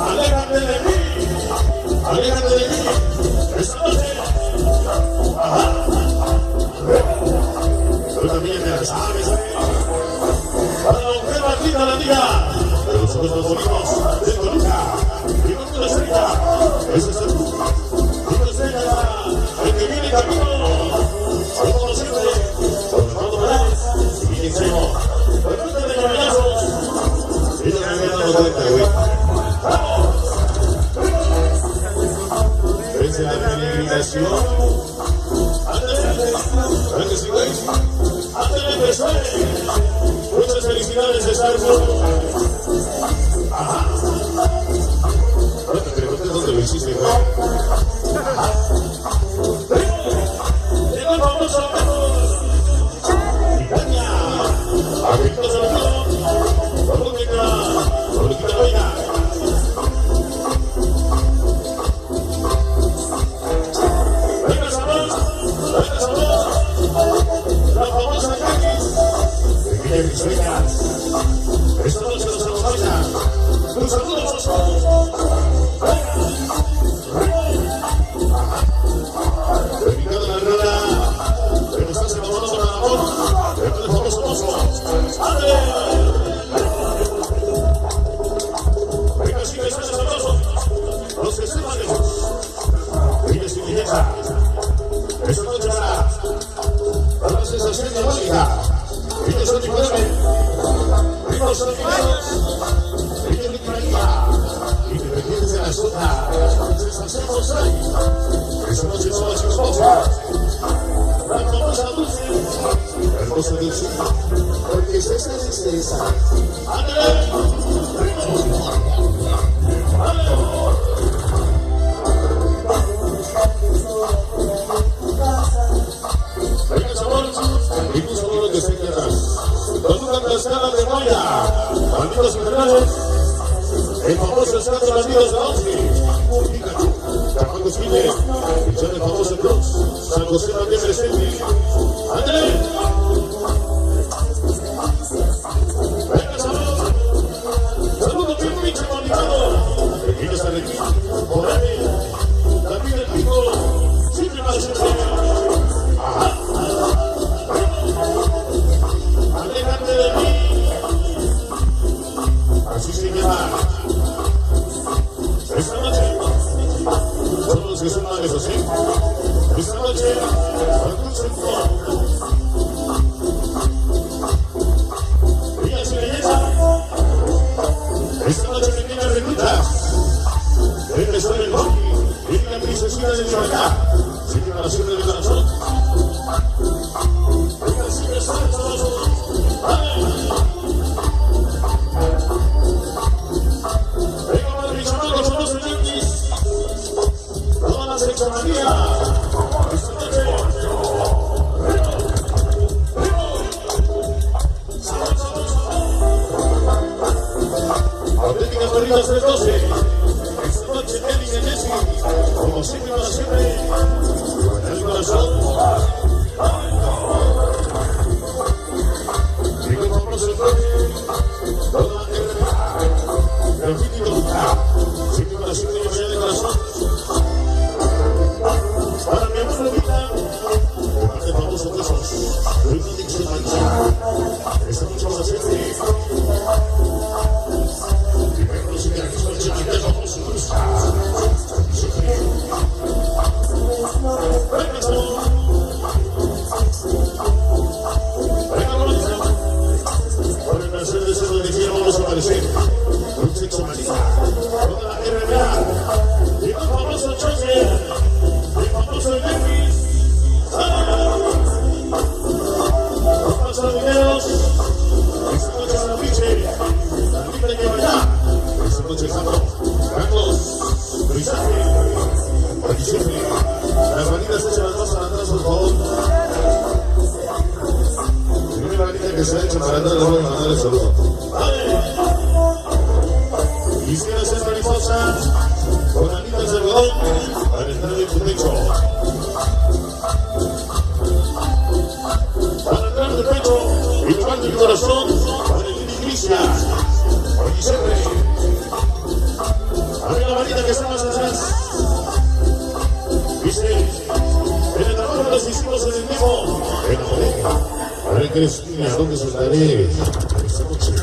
Aléjate de mí, aléjate de mí. Esta noche, ajá. Tú también te la sabes, para la mujer maldita la diga, pero nosotros nos morimos de Toluca y no de la cerca. Eso es el que viene camino, como siempre, con Fernando Morales y Guillermo. Recuerda de caminazos. Y ya me he dado cuenta, güey. ¡Vamos! Vence la peregrinación. Ándale, antes y güey. Ándale, persona. Muchas felicidades, Estarzo. Ajá. Ahora te pregunté dónde lo hiciste, güey. Ajá. Llegó el famoso Italia. Agricultor Salvador. Lolita Vega. Venga, sabor. La famosa Caquis. De mis sueñas. Esta noche nos acompaña. Un saludo, Fosco. Dedicado a la rueda. Pero estás enamorado con el amor. El famoso mozo. ¡Ande! Venga, sí, que estás sabroso. Los que sepan de vos. Vives sin belleza. Esta noche para la sensación diabólica. Ellos son Nicoleme. Vimos a los videos. Ellos de María. Y te pertenece a la zona. Sensación Mosai. Esta noche son las esposas. La famosa Dulce. Hermosa Dulce. Porque es esta tristeza. ¡Ándale! Venga, sabor. Y tu sabor que se queda. Toluca Tlaxcala de Moya. Bandidos infernales. El famoso Santo Bandidos de Once. Pikachu. Capando Chile. Y son el famoso Cruz. San José también presente. ¡Ándale! Venga, sabor. Saludos bien pinche comunicado. Pequeños Arlequín. Morales. También el pico. Siempre más siempre. Ajá. Aléjate de mí. Así se llama. Esta noche. Somos los que son madres así. Esta noche. Algún sector. Ella sin belleza. Esta noche me viene reclutas. Debe estar el hockey. Viene la princesina de Michoacán. Sigue para siempre del corazón. Venga, sigue santo. Venga, madre, mis amigos, somos los yanquis. Todas las economías. Esta noche. Auténticas Barritas 312. Esta noche, Eddie y Jesse. Como siempre para siempre. Con el corazón. Y con famoso el coche. Toda la tierra. Graffiti Toluca. Siempre para siempre y mañana de corazón. Para mi amor Lupita. De parte de famosos besos. Lupita Dixon Mancha. Esta noche para siempre. Por el placer de ser donde quiera vamos a aparecer. Un sexo manita. Toda la RBA. Y el famoso Choque. El famoso Elvis. Vamos a pasar videos. Esta noche a la pinche. La libre que vaya. Esta noche Carlos. Luisaje. Aquí siempre. Las manitas echan las dos a atrás, por favor. Primera manita que se ha hecho para atrás, le voy a mandar el saludo. ¡Vale! Quisiera ser mariposa con alitas de algodón para entrar en tu pecho. Para entrar en tu pecho y tomar tu corazón para el Cristian. Aquí siempre. está más atrás. Dice, en el trabajo los hicimos en el vivo. A ver, Cristina, ¿dónde se estaré esta noche?